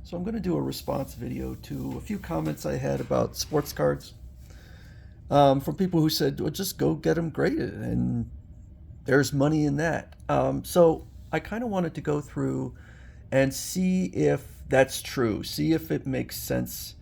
So I'm going to do a response video to a few comments I had about sports cards from people who said, well, just go get them graded, and there's money in that. So I kind of wanted to go through and see if that's true, see if it makes sense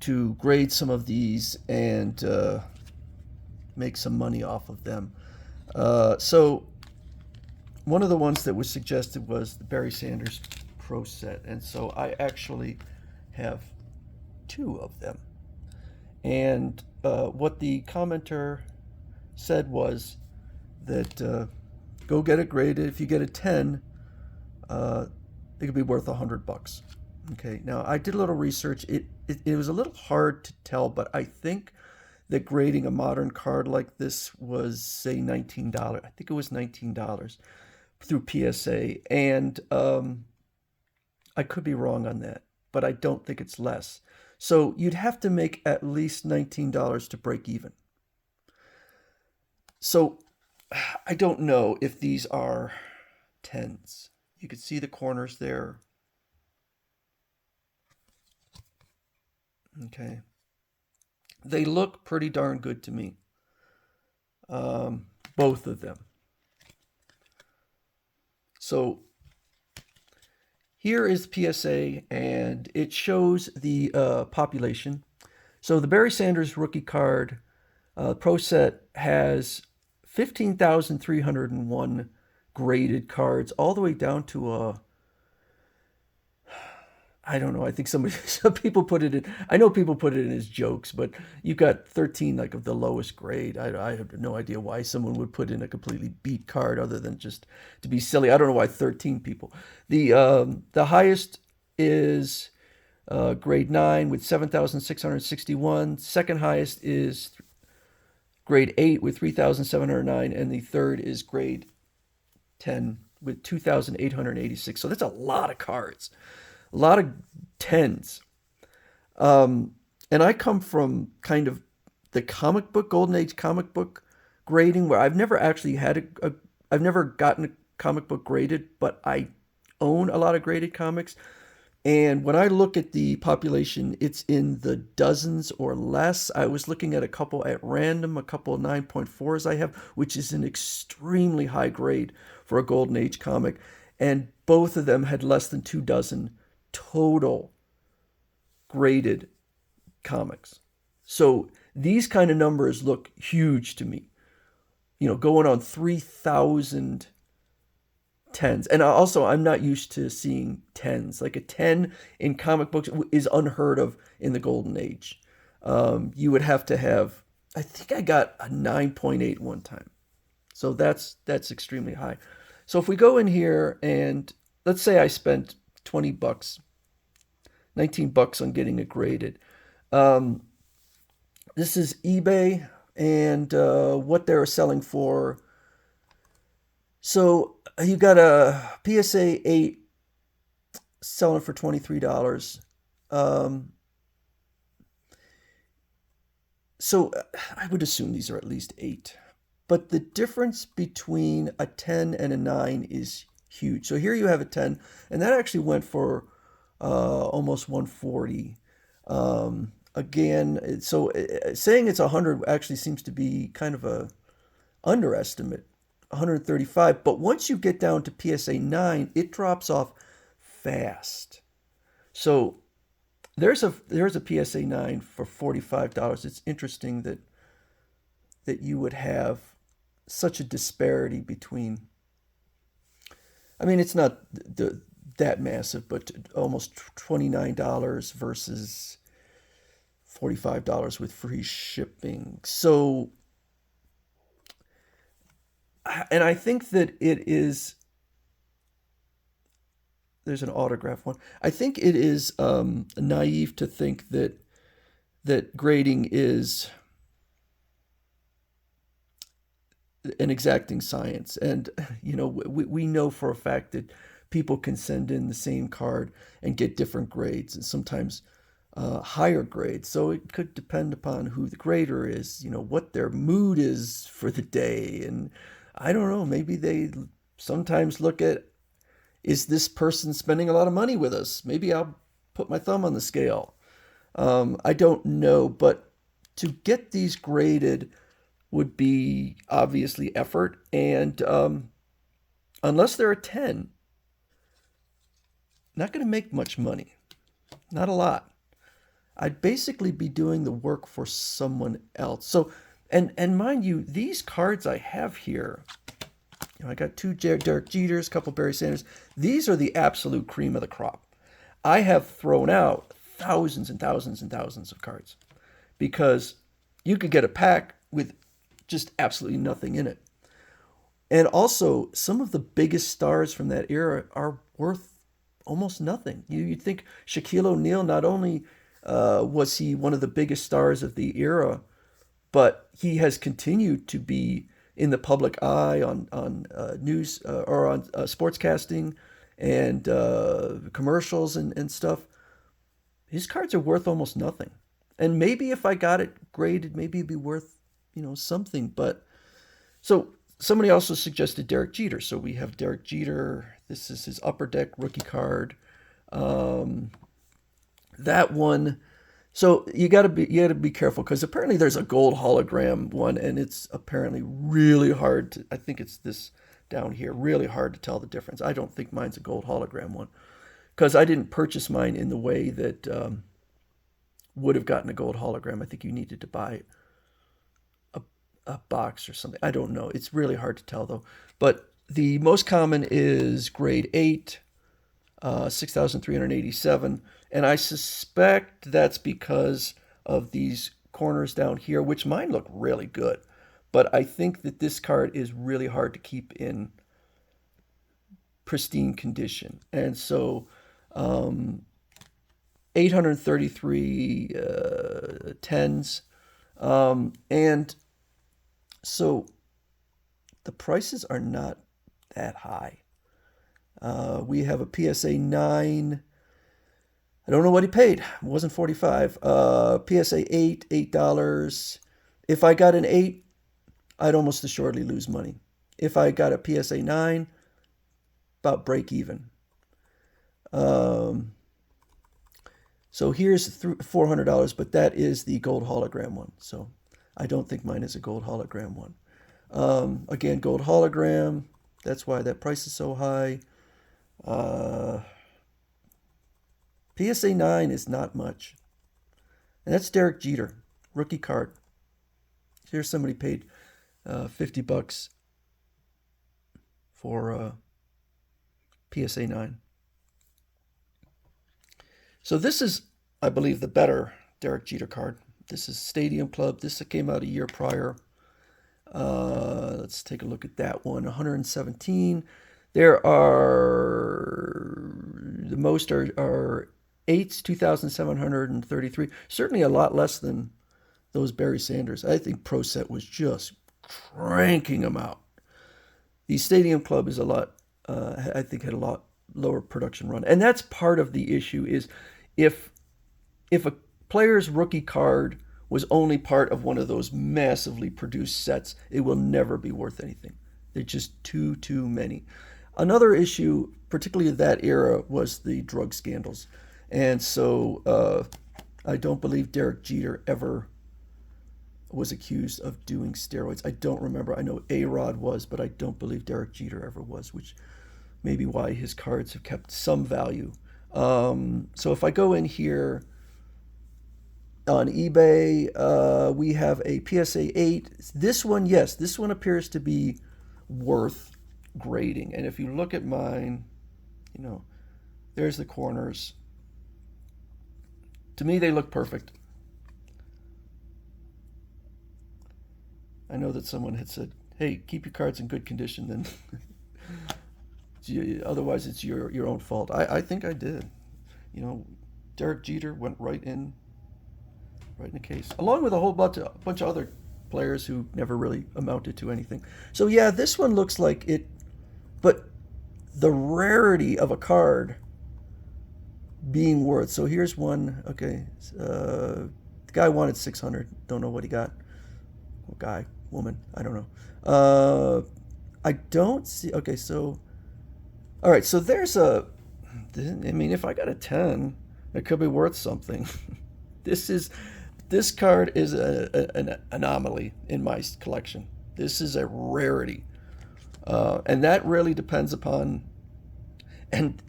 to grade some of these and make some money off of them. So one of the ones that was suggested was the Barry Sanders Pro Set, and so I actually have two of them. And what the commenter said was that go get it graded. If you get a 10, it could be worth $100. Okay. Now I did a little research. It was a little hard to tell, but I think that grading a modern card like this was say $19. I think it was $19 through PSA, and I could be wrong on that, but I don't think it's less. So you'd have to make at least $19 to break even. So I don't know if these are tens. You can see the corners there. Okay. They look pretty darn good to me. Both of them. So here is PSA, and it shows the population. So the Barry Sanders rookie card Pro Set has 15,301 graded cards, all the way down to I don't know. I think some people put it in. I know people put it in as jokes, but you've got 13 like of the lowest grade. I have no idea why someone would put in a completely beat card other than just to be silly. I don't know why 13 people. The highest is grade 9 with 7,661. Second highest is grade 8 with 3,709, and the third is grade 10 with 2,886. So that's a lot of cards, a lot of tens. And I come from kind of the comic book, Golden Age comic book grading, where I've never actually had I've never gotten a comic book graded, but I own a lot of graded comics. And when I look at the population, it's in the dozens or less. I was looking at a couple at random, a couple of 9.4s I have, which is an extremely high grade for a Golden Age comic. And both of them had less than 2 dozen total graded comics. So these kind of numbers look huge to me. You know, going on 3,000 tens. And also, I'm not used to seeing tens. Like a 10 in comic books is unheard of in the Golden Age. You would have to have, I think I got a 9.8 one time. So that's extremely high. So if we go in here and let's say I spent $20, $19 on getting it graded. This is eBay and what they're selling for. So you got a PSA 8 selling for $23. So I would assume these are at least 8. But the difference between a 10 and a 9 is huge. So here you have a 10, and that actually went for almost 140. Again, so saying it's 100 actually seems to be kind of a underestimate. 135, but once you get down to PSA 9, it drops off fast. So there's a PSA 9 for $45. It's interesting that you would have such a disparity between, I mean, it's not that massive, but almost $29 versus $45 with free shipping. So, and I think that it is, there's an autograph one. I think it is naive to think that grading is an exacting science. And, you know, we know for a fact that people can send in the same card and get different grades, and sometimes higher grades. So it could depend upon who the grader is, you know, what their mood is for the day. And I don't know, maybe they sometimes look at, is this person spending a lot of money with us? Maybe I'll put my thumb on the scale. I don't know, but to get these graded would be obviously effort, and unless they're a 10, not going to make much money. Not a lot. I'd basically be doing the work for someone else. So, and mind you, these cards I have here, I got two Derek Jeters, a couple Barry Sanders. These are the absolute cream of the crop. I have thrown out thousands and thousands and thousands of cards because you could get a pack with just absolutely nothing in it. And also, some of the biggest stars from that era are worth almost nothing. You'd think Shaquille O'Neal, not only was he one of the biggest stars of the era, but he has continued to be in the public eye on news or on sportscasting and commercials and stuff. His cards are worth almost nothing. And maybe if I got it graded, maybe it'd be worth, something. But so somebody also suggested Derek Jeter. So we have Derek Jeter. This is his Upper Deck rookie card. That one. So you got to be careful because apparently there's a gold hologram one, and it's apparently really hard to. I think it's this down here. Really hard to tell the difference. I don't think mine's a gold hologram one because I didn't purchase mine in the way that would have gotten a gold hologram. I think you needed to buy a box or something. I don't know. It's really hard to tell though. But the most common is grade 8, 6,387. And I suspect that's because of these corners down here, which mine look really good. But I think that this card is really hard to keep in pristine condition. And so 833 tens. And so the prices are not that high. We have a PSA 9. I don't know what he paid. It wasn't 45. PSA 8, $8. If I got an 8, I'd almost assuredly lose money. If I got a PSA 9, about break even. So here's $400, but that is the gold hologram one. So I don't think mine is a gold hologram one. Again, gold hologram. That's why that price is so high. PSA 9 is not much. And that's Derek Jeter, rookie card. Here's somebody paid $50 for PSA 9. So this is, I believe, the better Derek Jeter card. This is Stadium Club. This came out a year prior. Let's take a look at that one. 117. There are, the most are 8s, 2,733. Certainly a lot less than those Barry Sanders. I think Pro Set was just cranking them out. The Stadium Club is a lot, I think had a lot lower production run. And that's part of the issue is if a player's rookie card was only part of one of those massively produced sets, it will never be worth anything. They're just too many. Another issue, particularly of that era, was the drug scandals. And so I don't believe Derek Jeter ever was accused of doing steroids. I don't remember. I know A-Rod was, but I don't believe Derek Jeter ever was, which may be why his cards have kept some value. So if I go in here on eBay, we have a PSA 8. This one, yes, this one appears to be worth grading. And if you look at mine, there's the corners. To me, they look perfect. I know that someone had said, hey, keep your cards in good condition, then otherwise it's your own fault. I think I did. Derek Jeter went right in the case, along with a whole bunch of other players who never really amounted to anything. So yeah, this one looks like it, but the rarity of a card being worth. So here's one. Okay, the guy wanted 600. Don't know what he got. Guy, woman, I don't know. I don't see. Okay, so all right. So there's a. I mean, if I got a 10, It could be worth something. This is this card is an anomaly in my collection. This is a rarity, and that really depends upon. And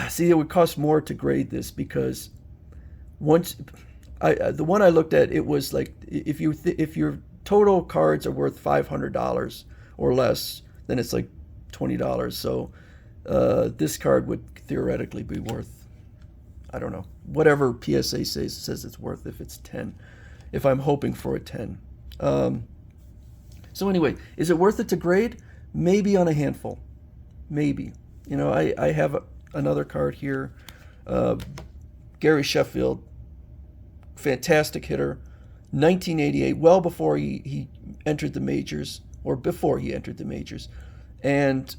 see, it would cost more to grade this because once the one I looked at, it was like if your total cards are worth $500 or less, then it's like $20. So this card would theoretically be worth, I don't know, whatever PSA says it's worth, if it's 10, if I'm hoping for a 10. So anyway, is it worth it to grade? Maybe on a handful. Maybe. You know, I have another card here. Gary Sheffield, fantastic hitter. 1988, well before he entered the majors, or before he entered the majors. And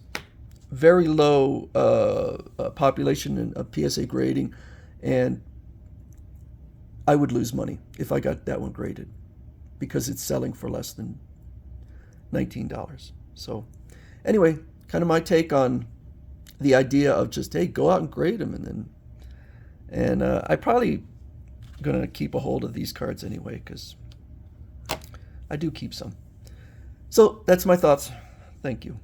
very low population of PSA grading. And I would lose money if I got that one graded because it's selling for less than $19. So anyway, kind of my take on the idea of just, hey, go out and grade them, and I probably gonna keep a hold of these cards anyway because I do keep some. So that's my thoughts. Thank you.